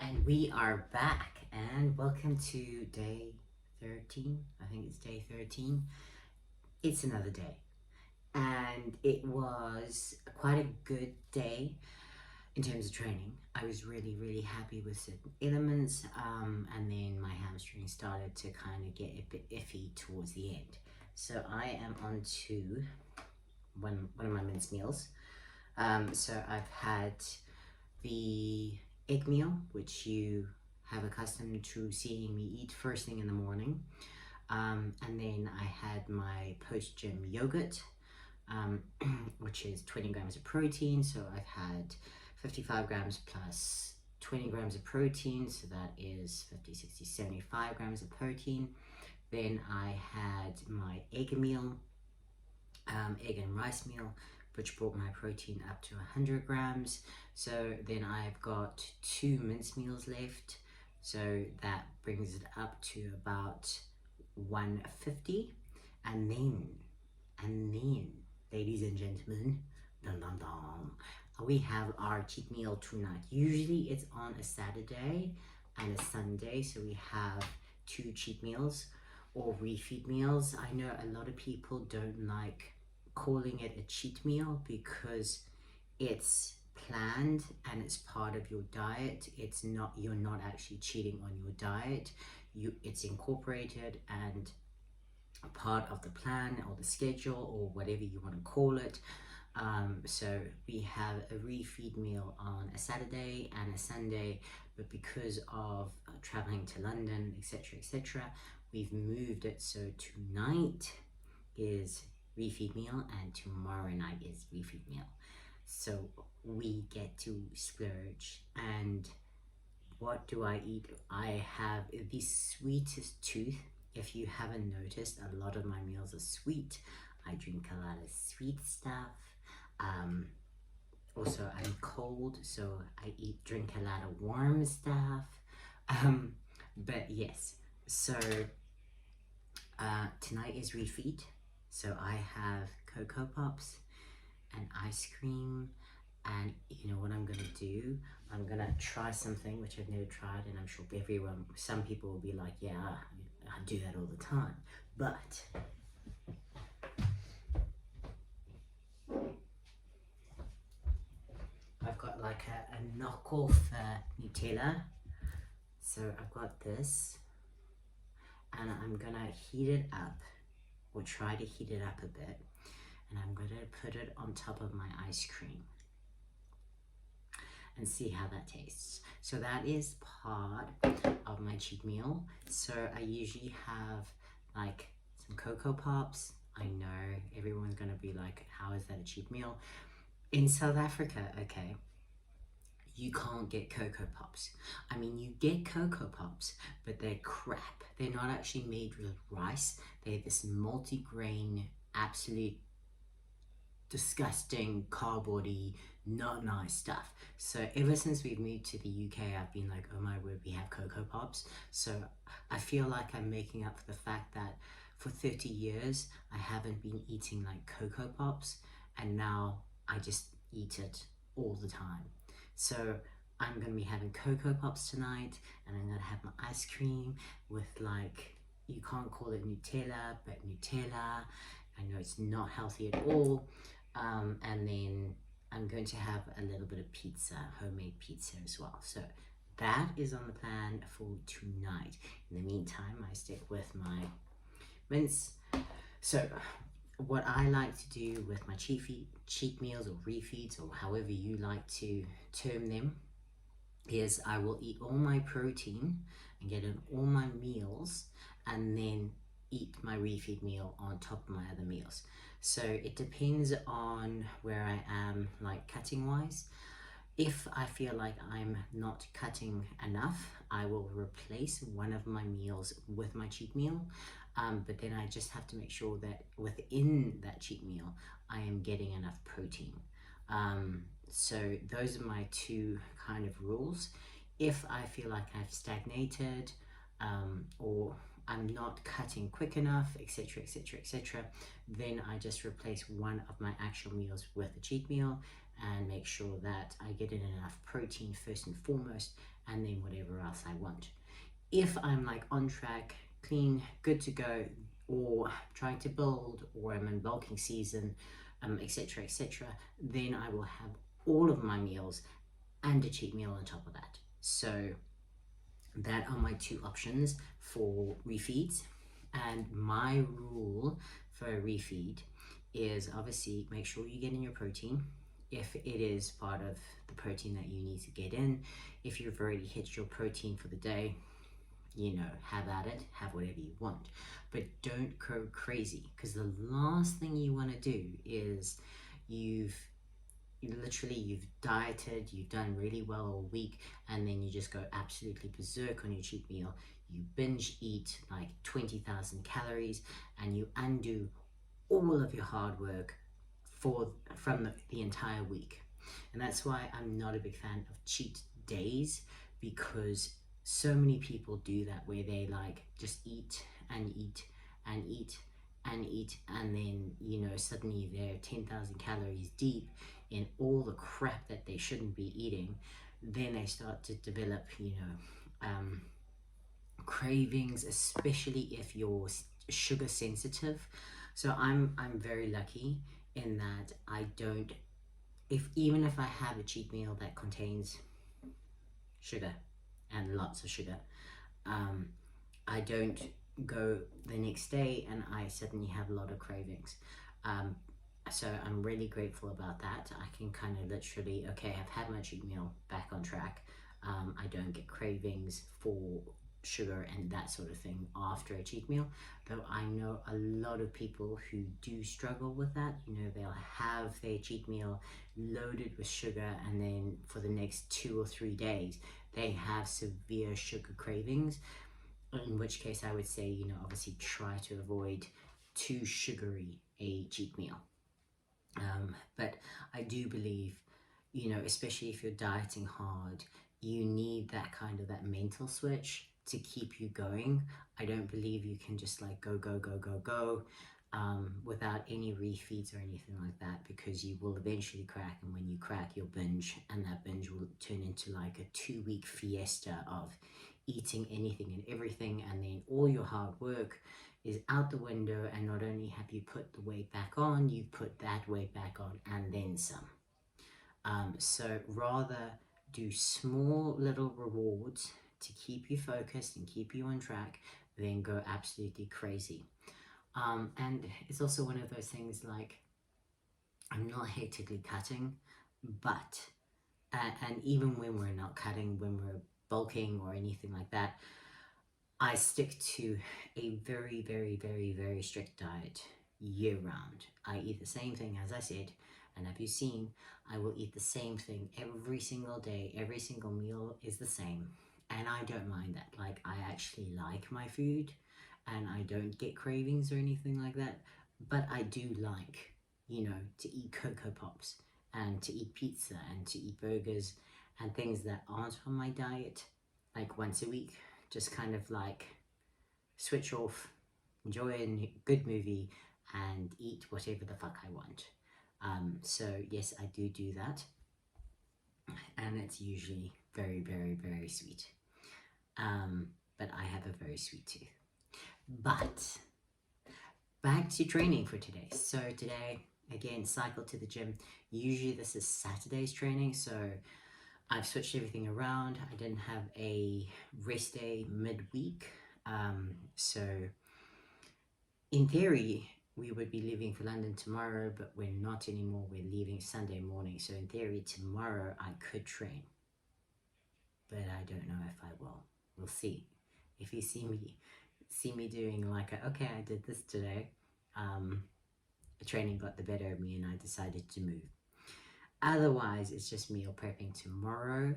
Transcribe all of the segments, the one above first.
And we are back, and welcome to day 13. I think it's day 13. It's another day, and it was quite a good day in terms of training. I was really happy with certain elements, and then my hamstring started to kind of get a bit iffy towards the end. So I am on to one of my mince meals. So I've had the egg meal, which you have accustomed to seeing me eat first thing in the morning. And then I had my post-gym yogurt, which is 20 grams of protein. So I've had 55 grams plus 20 grams of protein. So that is 50, 60, 75 grams of protein. Then I had my egg meal, egg and rice meal, which brought my protein up to 100 grams. So then I've got 2 mince meals left. So that brings it up to about 150. And then, ladies and gentlemen, dun dun dun, we have our cheat meal tonight. Usually it's on a Saturday and a Sunday. So we have 2 cheat meals or refeed meals. I know a lot of people don't like calling it a cheat meal because it's planned and it's part of your diet. It's not, you're not actually cheating on your diet. It's incorporated and a part of the plan or the schedule or whatever you want to call it. So we have a refeed meal on a Saturday and a Sunday, but because of traveling to London, etc., we've moved it. So tonight is refeed meal and tomorrow night is refeed meal. So we get to splurge. And what do I eat? I have the sweetest tooth. If you haven't noticed, a lot of my meals are sweet. I drink a lot of sweet stuff. Also, I'm cold, so I drink a lot of warm stuff. But yes, so tonight is refeed. So I have Cocoa Pops and ice cream, and you know what I'm gonna do? I'm gonna try something which I've never tried, and I'm sure some people will be like, yeah, I do that all the time. But I've got like a knockoff Nutella. So I've got this, and I'm gonna heat it up, or try to heat it up a bit, and I'm gonna put it on top of my ice cream and see how that tastes. So that is part of my cheat meal. So I usually have like some Cocoa Pops. I know everyone's gonna be like, how is that a cheat meal? In South Africa, okay, you can't get Cocoa Pops. I mean, you get Cocoa Pops, but they're crap. They're not actually made with rice. They're this multi-grain, absolute disgusting, cardboardy, not nice stuff. So ever since we've moved to the UK, I've been like, oh my word, we have Cocoa Pops. So I feel like I'm making up for the fact that for 30 years, I haven't been eating like Cocoa Pops, and now I just eat it all the time. So I'm going to be having Cocoa Pops tonight, and I'm going to have my ice cream with, like, you can't call it Nutella, but Nutella. I know it's not healthy at all. And then I'm going to have a little bit of pizza, homemade pizza as well. So that is on the plan for tonight. In the meantime, I stick with my mince. So what I like to do with my cheat meals or refeeds, or however you like to term them, is I will eat all my protein and get in all my meals, and then eat my refeed meal on top of my other meals. So it depends on where I am, like cutting wise. If I feel like I'm not cutting enough, I will replace one of my meals with my cheat meal. But then I just have to make sure that within that cheat meal, I am getting enough protein. So those are my 2 kind of rules. If I feel like I've stagnated, or I'm not cutting quick enough, etc., then I just replace one of my actual meals with a cheat meal, and make sure that I get in enough protein first and foremost, and then whatever else I want. If I'm like on track, clean, good to go, or trying to build, or I'm in bulking season, etc., etc., then I will have all of my meals and a cheat meal on top of that. So that are my two options for refeeds. And my rule for a refeed is obviously make sure you get in your protein if it is part of the protein that you need to get in. If you've already hit your protein for the day, you know, have at it, have whatever you want, but don't go crazy, because the last thing you want to do is you've you've dieted, you've done really well all week, and then you just go absolutely berserk on your cheat meal. You binge eat like 20,000 calories, and you undo all of your hard work from the entire week. And that's why I'm not a big fan of cheat days, because so many people do that, where they like just eat and eat and eat and eat, and then, you know, suddenly they're 10,000 calories deep in all the crap that they shouldn't be eating. Then they start to develop, you know, cravings, especially if you're sugar sensitive. So I'm very lucky in that I don't, even if I have a cheat meal that contains sugar and lots of sugar, I don't go the next day and I suddenly have a lot of cravings. So I'm really grateful about that. I can kind of literally, okay, I've had my cheat meal, back on track. I don't get cravings for sugar and that sort of thing after a cheat meal, though I know a lot of people who do struggle with that. You know, they'll have their cheat meal loaded with sugar, and then for the next 2 or 3 days they have severe sugar cravings, in which case I would say, you know, obviously try to avoid too sugary a cheat meal. But I do believe, you know, especially if you're dieting hard, you need that kind of that mental switch to keep you going. I don't believe you can just like go, go, go, go, go, without any refeeds or anything like that, because you will eventually crack, and when you crack, you'll binge, and that binge will turn into like a 2-week fiesta of eating anything and everything, and then all your hard work is out the window, and not only have you put the weight back on, you've put that weight back on and then some. So rather do small little rewards to keep you focused and keep you on track than go absolutely crazy. And it's also one of those things, like, I'm not hectically cutting, but and even when we're not cutting, when we're bulking or anything like that, I stick to a very, very, very, very strict diet year round. I eat the same thing, as I said, and have you seen, I will eat the same thing every single day. Every single meal is the same, and I don't mind that. Like, I actually like my food, and I don't get cravings or anything like that, but I do like, you know, to eat Cocoa Pops, and to eat pizza, and to eat burgers, and things that aren't on my diet, like once a week. Just kind of like switch off, enjoy a good movie, and eat whatever the fuck I want. So yes, I do that, and it's usually very, very, very sweet. But I have a very sweet tooth. But back to training for today. So today, again, cycle to the gym. Usually this is Saturday's training, so I've switched everything around. I didn't have a rest day midweek. So in theory, we would be leaving for London tomorrow, but we're not anymore. We're leaving Sunday morning. So in theory, tomorrow I could train, but I don't know if I will. We'll see. If you see me doing like okay, I did this today, training got the better of me and I decided to move. Otherwise, it's just meal prepping tomorrow.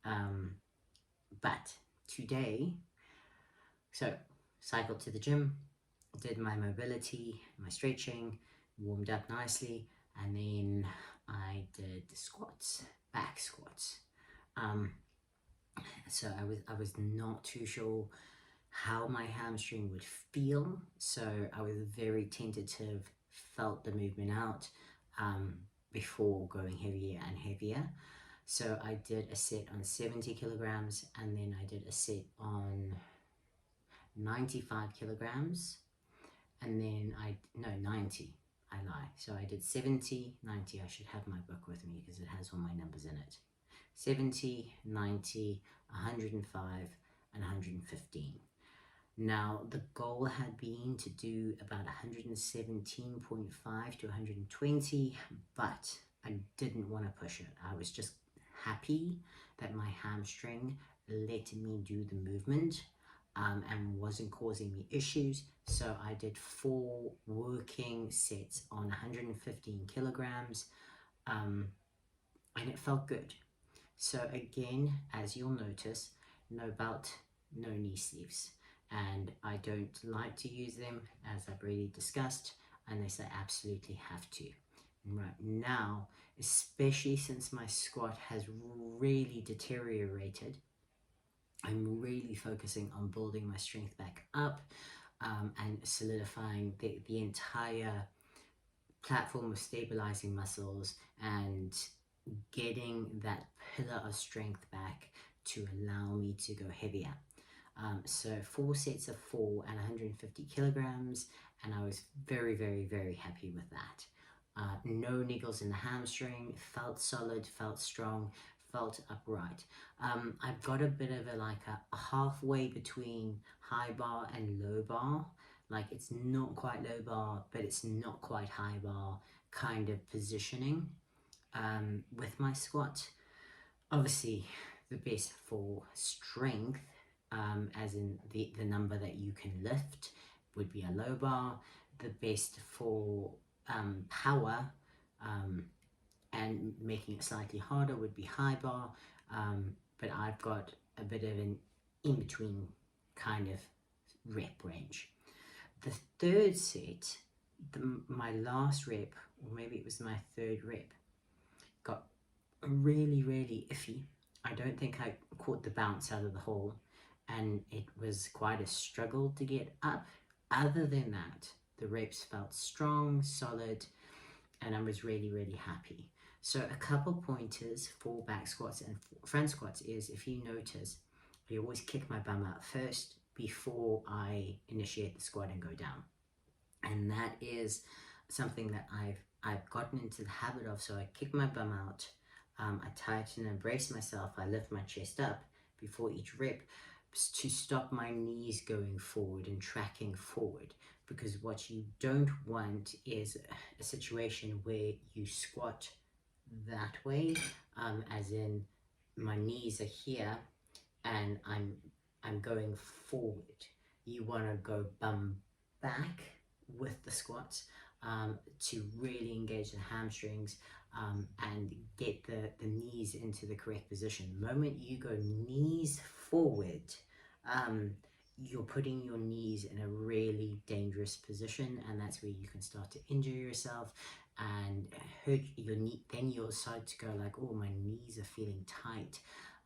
But today, so cycled to the gym, did my mobility, my stretching, warmed up nicely, and then I did squats, back squats. So I was not too sure how my hamstring would feel, so I was very tentative, felt the movement out. before going heavier and heavier. So I did a set on 70 kilograms, and then I did a set on 95 kilograms, and then 90, I lie. So I did 70, 90, I should have my book with me because it has all my numbers in it. 70, 90, 105, and 115. Now, the goal had been to do about 117.5 to 120, but I didn't want to push it. I was just happy that my hamstring let me do the movement and wasn't causing me issues. So I did 4 working sets on 115 kilograms, and it felt good. So again, as you'll notice, no belt, no knee sleeves. And I don't like to use them, as I've already discussed, unless I absolutely have to. Right now, especially since my squat has really deteriorated, I'm really focusing on building my strength back up and solidifying the entire platform of stabilizing muscles and getting that pillar of strength back to allow me to go heavier. So 4 sets of 4 and 150 kilograms, and I was very, very, very happy with that. No niggles in the hamstring, felt solid, felt strong, felt upright. I've got a bit of a halfway between high bar and low bar. Like, it's not quite low bar, but it's not quite high bar kind of positioning with my squat. Obviously, the best for strength, as in the number that you can lift, would be a low bar. The best for power and making it slightly harder would be high bar, but I've got a bit of an in-between kind of rep range. The third set, my last rep, or maybe it was my third rep, got really, really iffy. I don't think I caught the bounce out of the hole, and it was quite a struggle to get up. Other than that, the reps felt strong, solid, and I was really, really happy. So a couple pointers for back squats and front squats is, if you notice, I always kick my bum out first before I initiate the squat and go down. And that is something that I've gotten into the habit of. So I kick my bum out, I tighten and brace myself, I lift my chest up before each rep to stop my knees going forward and tracking forward. Because what you don't want is a situation where you squat that way, as in my knees are here and I'm going forward. You want to go bum back with the squats to really engage the hamstrings and get the knees into the correct position. The moment you go knees forward, you're putting your knees in a really dangerous position, and that's where you can start to injure yourself and hurt your knee. Then you'll start to go like, oh, my knees are feeling tight.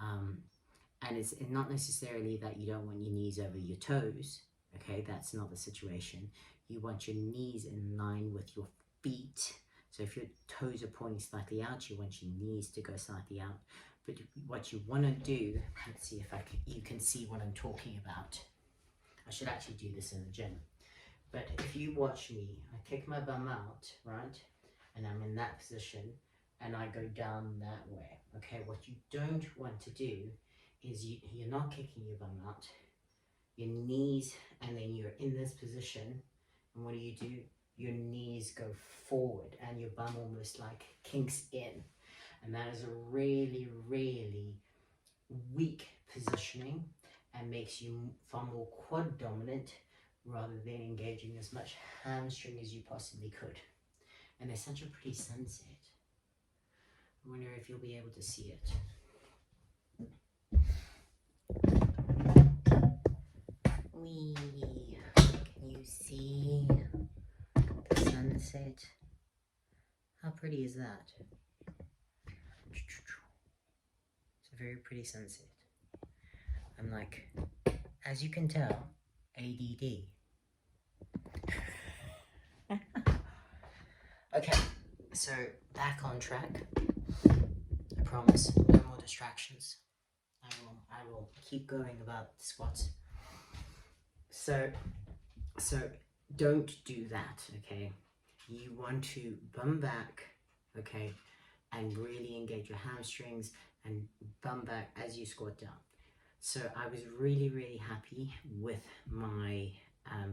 And it's not necessarily that you don't want your knees over your toes, okay? That's not the situation. You want your knees in line with your feet. So if your toes are pointing slightly out, you want your knees to go slightly out. But what you want to do, let's see if you can see what I'm talking about. I should actually do this in the gym. But if you watch me, I kick my bum out, right? And I'm in that position, and I go down that way, okay? What you don't want to do is you're not kicking your bum out, your knees, and then you're in this position, and what do? Your knees go forward, and your bum almost like kinks in. And that is a really, really weak positioning and makes you far more quad dominant rather than engaging as much hamstring as you possibly could. And there's such a pretty sunset. I wonder if you'll be able to see it. Wee, can you see the sunset? How pretty is that? It's a very pretty sunset. I'm like, as you can tell, ADD. Okay, So back on track. I promise, no more distractions. I will keep going about the squats. So don't do that, okay? You want to bum back, okay, and really engage your hamstrings and bum back as you squat down. So I was really happy with my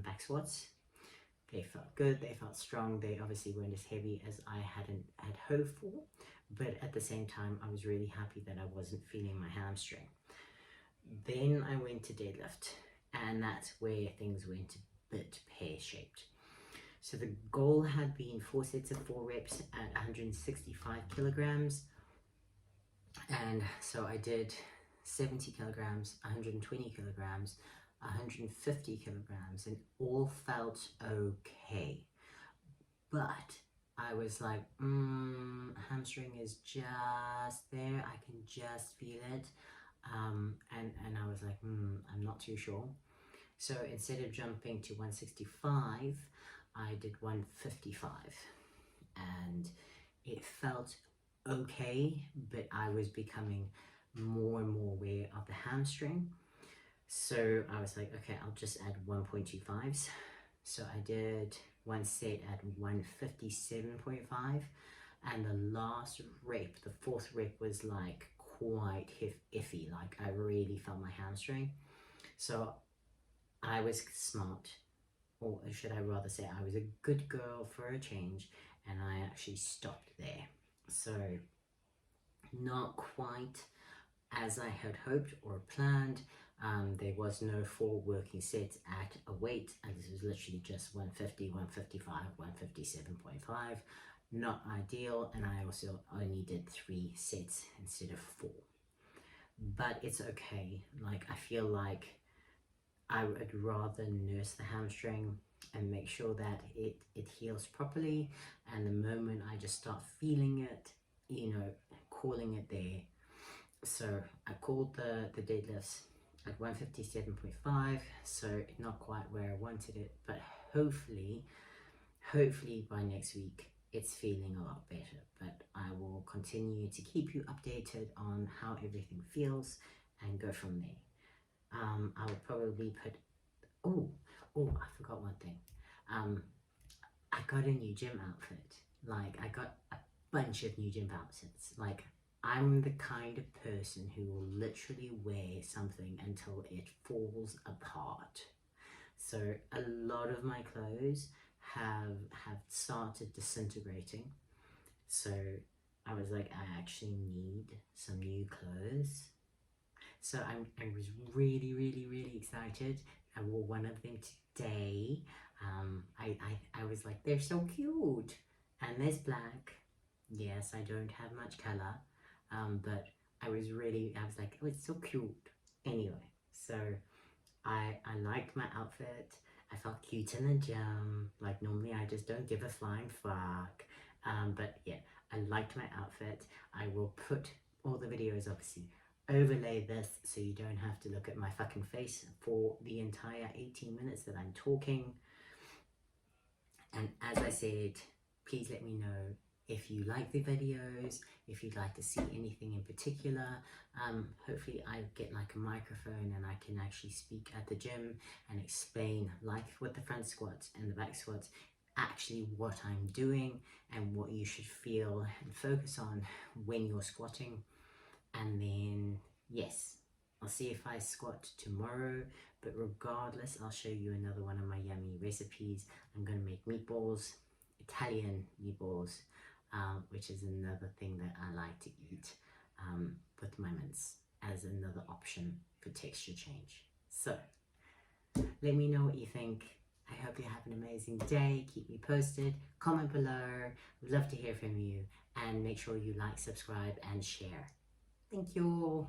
back squats. They felt good, they felt strong, they obviously weren't as heavy as I had hoped for, but at the same time I was really happy that I wasn't feeling my hamstring. Then I went to deadlift, and that's where things went a bit pear-shaped. So the goal had been 4 sets of 4 reps at 165 kilograms, and so I did 70 kilograms, 120 kilograms, 150 kilograms, and all felt okay. But I was like, hamstring is just there, I can just feel it. And I was like, I'm not too sure. So instead of jumping to 165, I did 155, and it felt okay, but I was becoming more and more aware of the hamstring. So I was like, okay, I'll just add 1.25s. So I did one set at 157.5, and the last rep, the 4th rep, was like quite iffy. Like I really felt my hamstring. So I was smart, or should I rather say I was a good girl for a change, and I actually stopped there. So not quite as I had hoped or planned. There was no 4 working sets at a weight, and this was literally just 150, 155, 157.5. Not ideal, and I also only did 3 sets instead of 4. But it's okay. Like, I feel like I would rather nurse the hamstring and make sure that it heals properly, and the moment I just start feeling it, you know, calling it there. So I called the deadlifts at 157.5, so not quite where I wanted it, but hopefully by next week it's feeling a lot better. But I will continue to keep you updated on how everything feels and go from there. I will probably put, I forgot one thing. I got a new gym outfit. Like, I got a bunch of new gym outfits. Like, I'm the kind of person who will literally wear something until it falls apart. So a lot of my clothes have started disintegrating. So I was like, I actually need some new clothes. So I was really excited. I wore one of them today. I was like, they're so cute. And there's black. Yes, I don't have much color. But I was like, oh, it's so cute. Anyway, so I liked my outfit. I felt cute in the gym. Like, normally I just don't give a flying fuck. But yeah, I liked my outfit. I will put all the videos, obviously, overlay this so you don't have to look at my fucking face for the entire 18 minutes that I'm talking. And as I said, please let me know if you like the videos, if you'd like to see anything in particular. Hopefully I get like a microphone and I can actually speak at the gym and explain, like with the front squats and the back squats, actually what I'm doing and what you should feel and focus on when you're squatting. And then, yes, I'll see if I squat tomorrow, but regardless, I'll show you another one of my yummy recipes. I'm going to make meatballs, Italian meatballs, which is another thing that I like to eat with my mince as another option for texture change. So, let me know what you think. I hope you have an amazing day. Keep me posted. Comment below. Would love to hear from you. And make sure you like, subscribe, and share. Thank you.